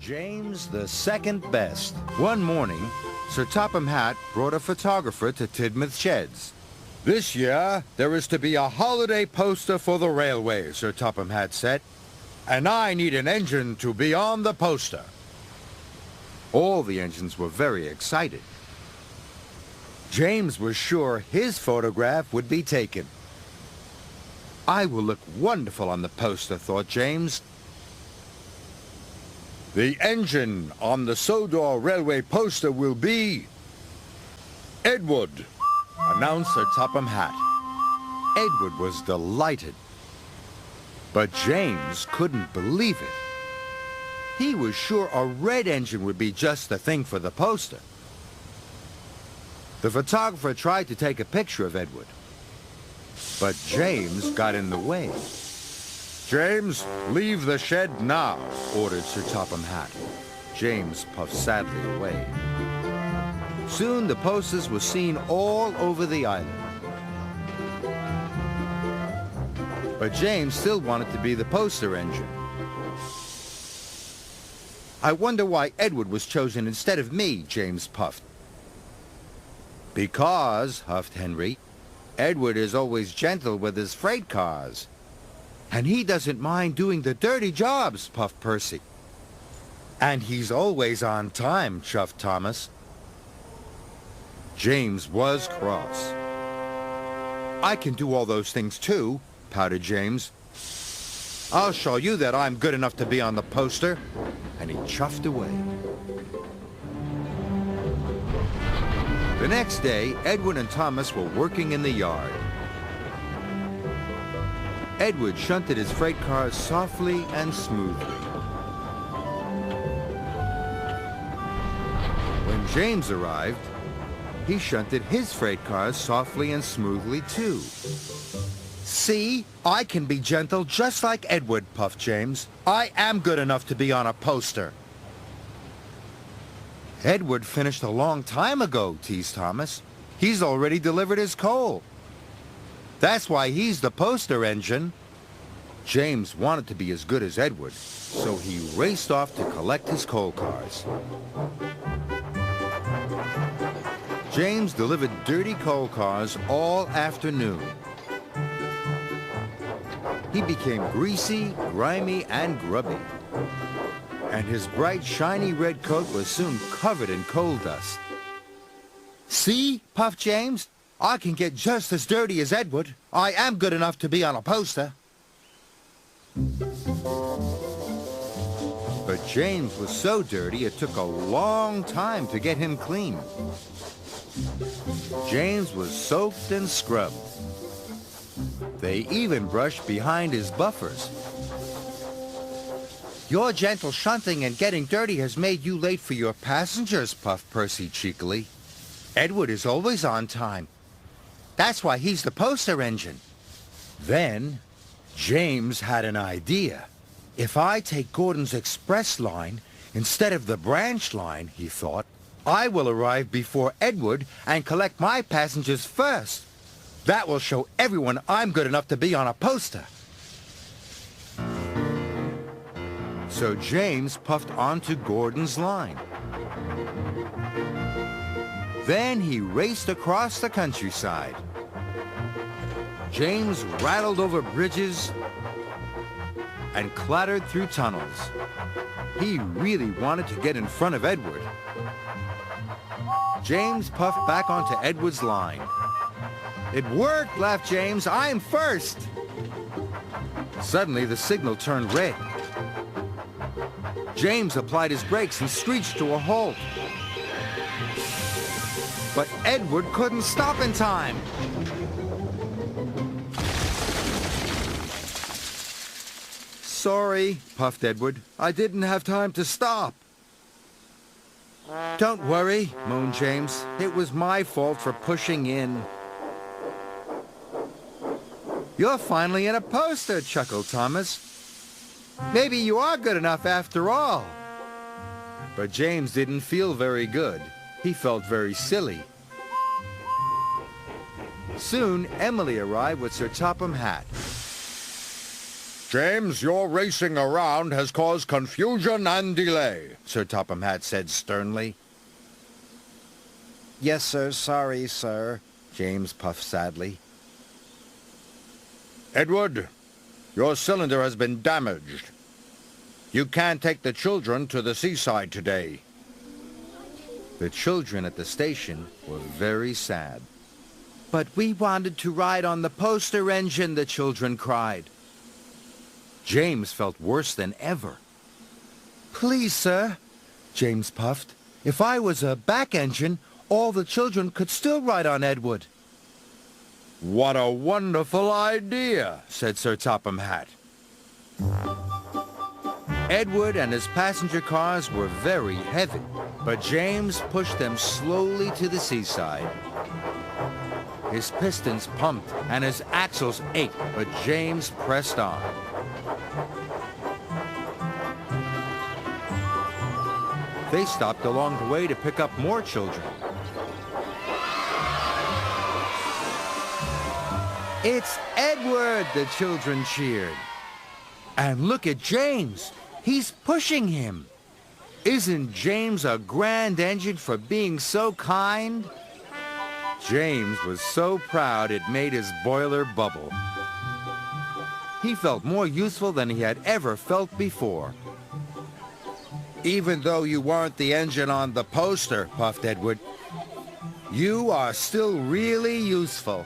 James the second best. One morning, Sir Topham Hatt brought a photographer to Tidmouth Sheds. This year, there is to be a holiday poster for the railway, Sir Topham Hatt said, and I need an engine to be on the poster. All the engines were very excited. James was sure his photograph would be taken. I will look wonderful on the poster, thought James. The engine on the Sodor Railway poster will be Edward, announced Sir Topham Hatt. Edward was delighted. But James couldn't believe it. He was sure a red engine would be just the thing for the poster. The photographer tried to take a picture of Edward, but James got in the way. James, leave the shed now, ordered Sir Topham Hatt. James puffed sadly away. Soon the posters were seen all over the island. But James still wanted to be the poster engine. I wonder why Edward was chosen instead of me, James puffed. Because, huffed Henry, Edward is always gentle with his freight cars. And he doesn't mind doing the dirty jobs, puffed Percy. And he's always on time, chuffed Thomas. James was cross. I can do all those things too, pouted James. I'll show you that I'm good enough to be on the poster. And he chuffed away. The next day, Edward and Thomas were working in the yard. Edward shunted his freight cars softly and smoothly. When James arrived, he shunted his freight cars softly and smoothly too. See, I can be gentle just like Edward, puffed James. I am good enough to be on a poster. Edward finished a long time ago, teased Thomas. He's already delivered his coal. That's why he's the poster engine. James wanted to be as good as Edward, so he raced off to collect his coal cars. James delivered dirty coal cars all afternoon. He became greasy, grimy, and grubby. And his bright, shiny red coat was soon covered in coal dust. See, puffed James, I can get just as dirty as Edward. I am good enough to be on a poster. But James was so dirty it took a long time to get him clean. James was soaked and scrubbed. They even brushed behind his buffers. Your gentle shunting and getting dirty has made you late for your passengers, puffed Percy cheekily. Edward is always on time. That's why he's the poster engine. Then, James had an idea. If I take Gordon's express line instead of the branch line, he thought, I will arrive before Edward and collect my passengers first. That will show everyone I'm good enough to be on a poster. So James puffed onto Gordon's line. Then he raced across the countryside. James rattled over bridges and clattered through tunnels. He really wanted to get in front of Edward. James puffed back onto Edward's line. It worked, laughed James. I'm first. Suddenly, the signal turned red. James applied his brakes and screeched to a halt. But Edward couldn't stop in time. Sorry, puffed Edward. I didn't have time to stop. Don't worry, moaned James. It was my fault for pushing in. You're finally in a poster, chuckled Thomas. Maybe you are good enough after all. But James didn't feel very good. He felt very silly. Soon, Emily arrived with Sir Topham Hatt. James, your racing around has caused confusion and delay, Sir Topham Hatt said sternly. Yes, sir. Sorry, sir. James puffed sadly. Edward, your cylinder has been damaged. You can't take the children to the seaside today. The children at the station were very sad. But we wanted to ride on the poster engine, the children cried. James felt worse than ever. Please, sir, James puffed. If I was a back engine, all the children could still ride on Edward. What a wonderful idea, said Sir Topham Hatt. Edward and his passenger cars were very heavy, but James pushed them slowly to the seaside. His pistons pumped and his axles ached, but James pressed on. They stopped along the way to pick up more children. It's Edward, the children cheered. And look at James. He's pushing him. Isn't James a grand engine for being so kind? James was so proud it made his boiler bubble. He felt more useful than he had ever felt before. Even though you weren't the engine on the poster, puffed Edward, you are still really useful.